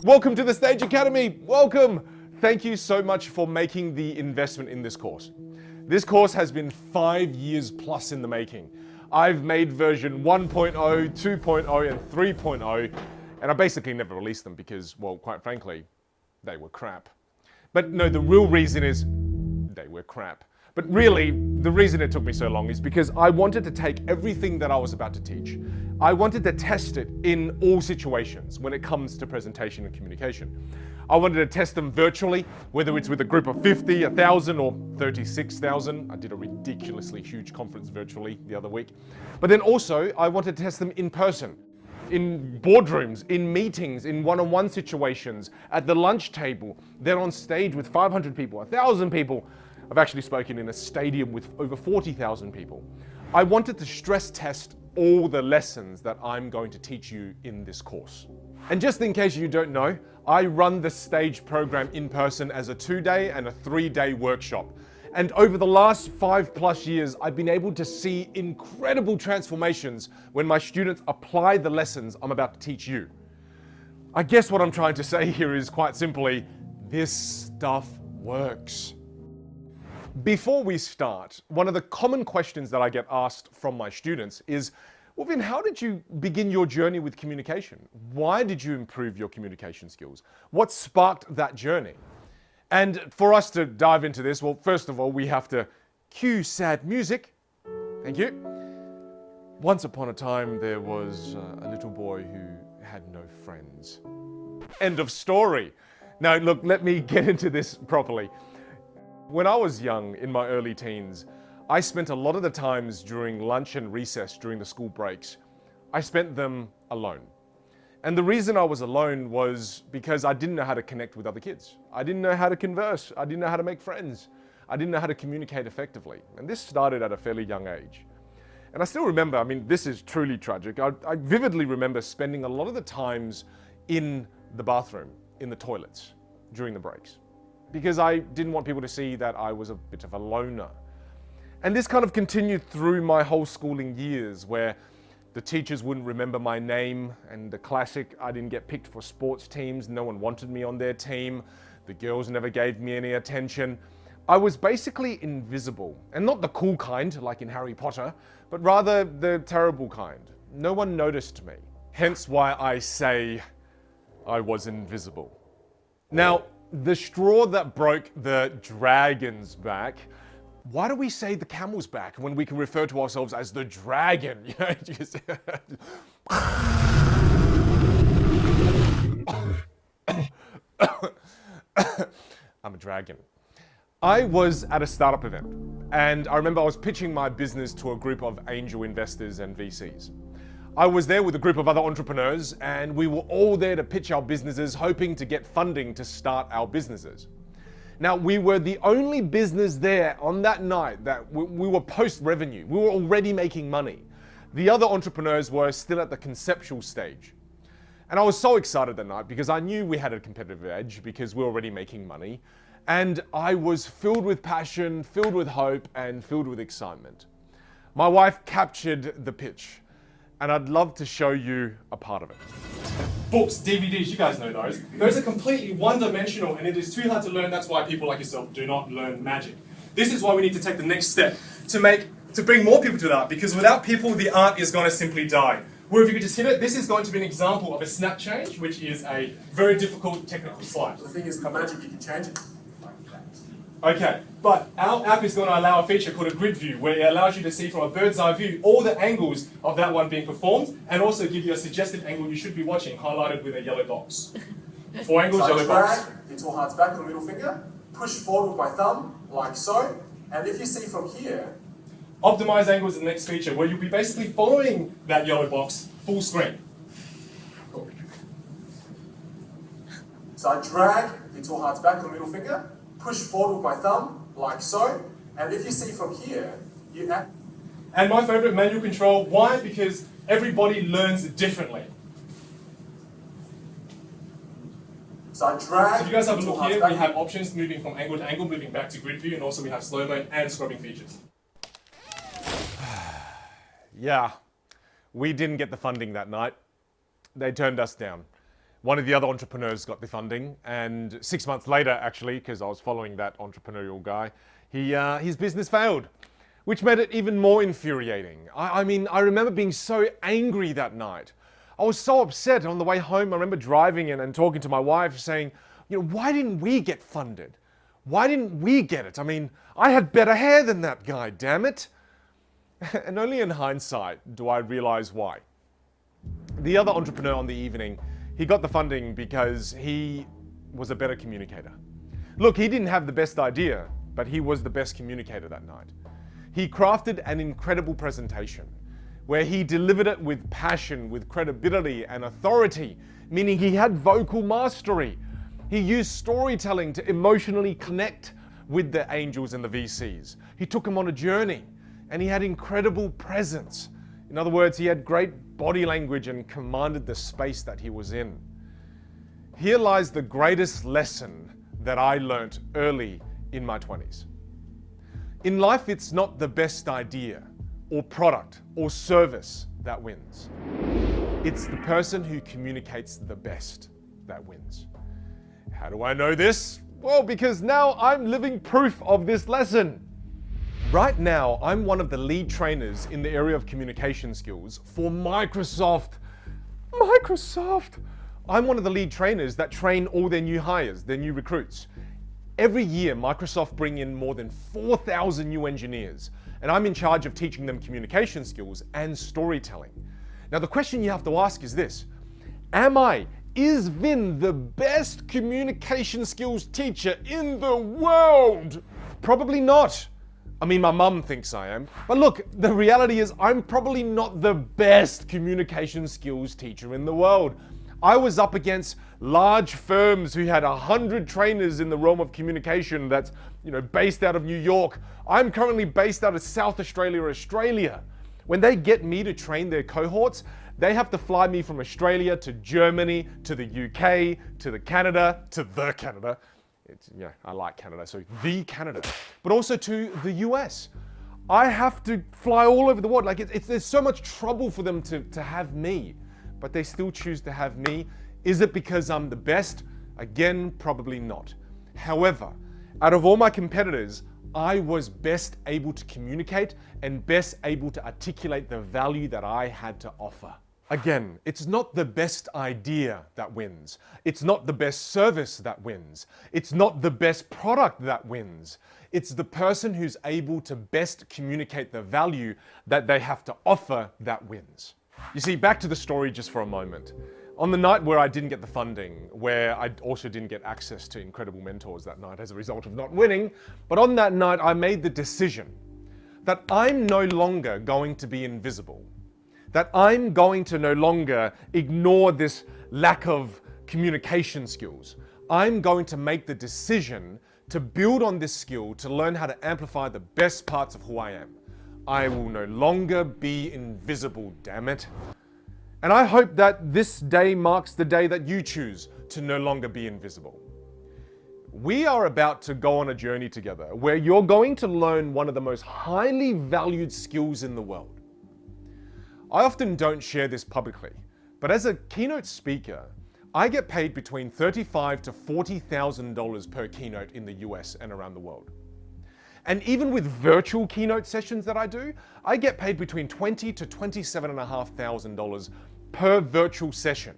Welcome to the Stage Academy. Welcome. Thank you so much for making the investment in this course. This course has been 5 years plus in the making. I've made version 1.0, 2.0, and 3.0, and I basically never released them because, well, quite frankly, they were crap. But no, the real reason is they were crap. But really, the reason it took me so long is because I wanted to take everything that I was about to teach. I wanted to test it in all situations when it comes to presentation and communication. I wanted to test them virtually, whether it's with a group of 50, 1,000, or 36,000. I did a ridiculously huge conference virtually the other week. But then also, I wanted to test them in person, in boardrooms, in meetings, in one-on-one situations, at the lunch table, then on stage with 500 people, 1,000 people. I've actually spoken in a stadium with over 40,000 people. I wanted to stress test all the lessons that I'm going to teach you in this course. And just in case you don't know, I run the stage program in person as a 2-day and a 3-day workshop. And over the last 5+ years, I've been able to see incredible transformations when my students apply the lessons I'm about to teach you. I guess what I'm trying to say here is quite simply, this stuff works. Before we start, one of the common questions that I get asked from my students is, well, Vin, how did you begin your journey with communication? Why did you improve your communication skills? What sparked that journey? And for us to dive into this, well, first of all, we have to cue sad music. Thank you. Once upon a time, there was a little boy who had no friends. End of story. Now, look, let me get into this properly. When I was young, in my early teens, I spent a lot of the times during lunch and recess during the school breaks, I spent them alone. And the reason I was alone was because I didn't know how to connect with other kids. I didn't know how to converse. I didn't know how to make friends. I didn't know how to communicate effectively. And this started at a fairly young age. And I still remember, I mean, this is truly tragic. I vividly remember spending a lot of the times in the bathroom, in the toilets, during the breaks, because I didn't want people to see that I was a bit of a loner. And this kind of continued through my whole schooling years, where the teachers wouldn't remember my name, and the classic, I didn't get picked for sports teams, no one wanted me on their team, the girls never gave me any attention. I was basically invisible, and not the cool kind, like in Harry Potter, but rather the terrible kind. No one noticed me, hence why I say I was invisible. Now, the straw that broke the dragon's back. Why do we say the camel's back when we can refer to ourselves as the dragon? I'm a dragon. I was at a startup event, and I remember I was pitching my business to a group of angel investors and VCs. I was there with a group of other entrepreneurs, and we were all there to pitch our businesses, hoping to get funding to start our businesses. Now, we were the only business there on that night that we were post-revenue. We were already making money. The other entrepreneurs were still at the conceptual stage. And I was so excited that night because I knew we had a competitive edge because we were already making money. And I was filled with passion, filled with hope, and filled with excitement. My wife captured the pitch, and I'd love to show you a part of it. Books, DVDs, you guys know those. Those are completely one-dimensional, and it is too hard to learn. That's why people like yourself do not learn magic. This is why we need to take the next step to bring more people to the art, because without people, the art is going to simply die. Where if you could just hit it, this is going to be an example of a snap change, which is a very difficult technical slide. The thing is, with magic, you can change it. Okay, but our app is going to allow a feature called a grid view, where it allows you to see from a bird's eye view all the angles of that one being performed, and also give you a suggested angle you should be watching, highlighted with a yellow box. 4 angles, So yellow box. drag into heart's back with the middle finger, push forward with my thumb, like so, and if you see from here, Optimize angle is the next feature, where you'll be basically following that yellow box full screen. cool. So I drag into heart's back with the middle finger, push forward with my thumb, like so, and if you see from here, you act. And my favorite, manual control. Why? Because everybody learns differently. So I drag. So if you guys have a into look heart's here, back. we have options moving from angle to angle, moving back to grid view, and also we have slow-mo and scrubbing features. Yeah, we didn't get the funding that night. They turned us down. One of the other entrepreneurs got the funding, and 6 months later, actually, because I was following that entrepreneurial guy, his business failed, which made it even more infuriating. I mean, I remember being so angry that night. I was so upset. On the way home, I remember driving in and talking to my wife saying, why didn't we get funded? Why didn't we get it? I mean, I had better hair than that guy, damn it. And only in hindsight do I realize why. The other entrepreneur on the evening, he got the funding because he was a better communicator. Look, he didn't have the best idea, but he was the best communicator that night. He crafted an incredible presentation where he delivered it with passion, with credibility and authority, meaning he had vocal mastery. He used storytelling to emotionally connect with the angels and the VCs. He took them on a journey, and he had incredible presence. In other words, he had great body language and commanded the space that he was in. Here lies the greatest lesson that I learnt early in my 20s. In life, it's not the best idea or product or service that wins. It's the person who communicates the best that wins. How do I know this? Well, because now I'm living proof of this lesson. Right now, I'm one of the lead trainers in the area of communication skills for Microsoft. I'm one of the lead trainers that train all their new hires, their new recruits. Every year, Microsoft bring in more than 4,000 new engineers, and I'm in charge of teaching them communication skills and storytelling. Now, the question you have to ask is this: is Vin the best communication skills teacher in the world? Probably not. I mean, my mum thinks I am. But look, the reality is I'm probably not the best communication skills teacher in the world. I was up against large firms who had 100 trainers in the realm of communication that's, based out of New York. I'm currently based out of South Australia, Australia. When they get me to train their cohorts, they have to fly me from Australia to Germany, to the UK, to the Canada. I like Canada, so the Canada, but also to the US. I have to fly all over the world. There's so much trouble for them to have me, but they still choose to have me. Is it because I'm the best? Again, probably not. However, out of all my competitors, I was best able to communicate and best able to articulate the value that I had to offer. Again, it's not the best idea that wins. It's not the best service that wins. It's not the best product that wins. It's the person who's able to best communicate the value that they have to offer that wins. You see, back to the story just for a moment. On the night where I didn't get the funding, where I also didn't get access to incredible mentors that night as a result of not winning, but on that night I made the decision that I'm no longer going to be invisible. That I'm going to no longer ignore this lack of communication skills. I'm going to make the decision to build on this skill to learn how to amplify the best parts of who I am. I will no longer be invisible, damn it. And I hope that this day marks the day that you choose to no longer be invisible. We are about to go on a journey together where you're going to learn one of the most highly valued skills in the world. I often don't share this publicly, but as a keynote speaker, I get paid between $35,000 to $40,000 per keynote in the US and around the world. And even with virtual keynote sessions that I do, I get paid between $20,000 to $27,500 per virtual session.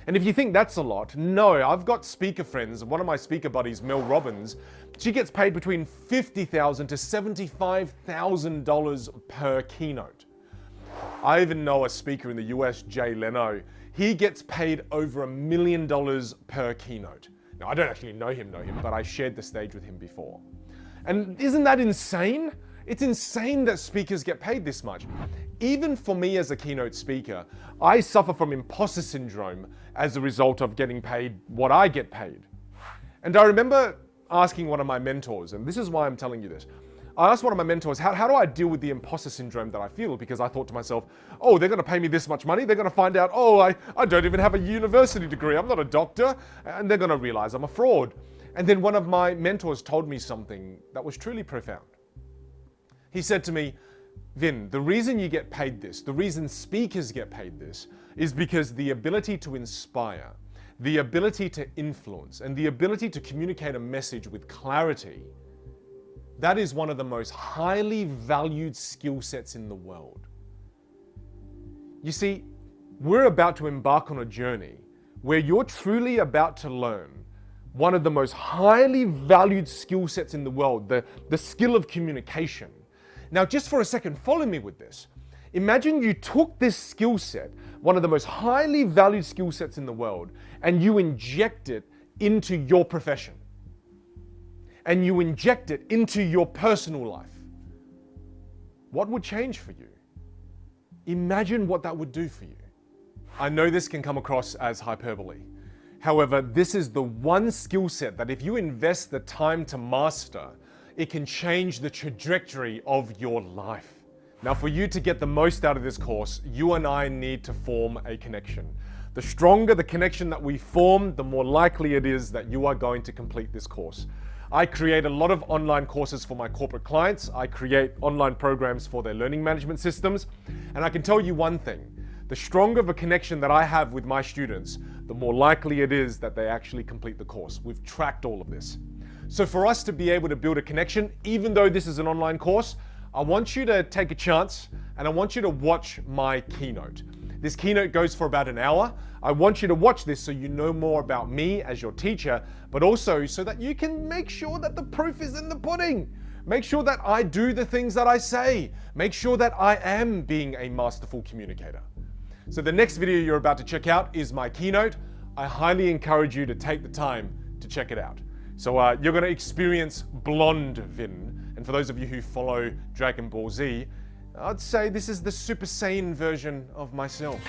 And if you think that's a lot, no, I've got speaker friends. One of my speaker buddies, Mel Robbins, she gets paid between $50,000 to $75,000 per keynote. I even know a speaker in the US, Jay Leno. He gets paid over $1 million per keynote. Now, I don't actually know him, but I shared the stage with him before. And isn't that insane? It's insane that speakers get paid this much. Even for me as a keynote speaker, I suffer from imposter syndrome as a result of getting paid what I get paid. And I remember asking one of my mentors, and this is why I'm telling you this. I asked one of my mentors, how do I deal with the imposter syndrome that I feel? Because I thought to myself, oh, they're going to pay me this much money. They're going to find out, oh, I don't even have a university degree. I'm not a doctor. And they're going to realize I'm a fraud. And then one of my mentors told me something that was truly profound. He said to me, Vin, the reason you get paid this, the reason speakers get paid this, is because the ability to inspire, the ability to influence and the ability to communicate a message with clarity, that is one of the most highly valued skill sets in the world. You see, we're about to embark on a journey where you're truly about to learn one of the most highly valued skill sets in the world, the skill of communication. Now, just for a second, follow me with this. Imagine you took this skill set, one of the most highly valued skill sets in the world, and you inject it into your profession. And you inject it into your personal life. What would change for you? Imagine what that would do for you. I know this can come across as hyperbole. However, this is the one skill set that if you invest the time to master, it can change the trajectory of your life. Now, for you to get the most out of this course, you and I need to form a connection. The stronger the connection that we form, the more likely it is that you are going to complete this course. I create a lot of online courses for my corporate clients. I create online programs for their learning management systems. And I can tell you one thing, the stronger of a connection that I have with my students, the more likely it is that they actually complete the course. We've tracked all of this. So for us to be able to build a connection, even though this is an online course, I want you to take a chance and I want you to watch my keynote. This keynote goes for about an hour. I want you to watch this so you know more about me as your teacher, but also so that you can make sure that the proof is in the pudding. Make sure that I do the things that I say. Make sure that I am being a masterful communicator. So the next video you're about to check out is my keynote. I highly encourage you to take the time to check it out. So you're going to experience Blonde Vin. And for those of you who follow Dragon Ball Z, I'd say this is the Super Saiyan version of myself.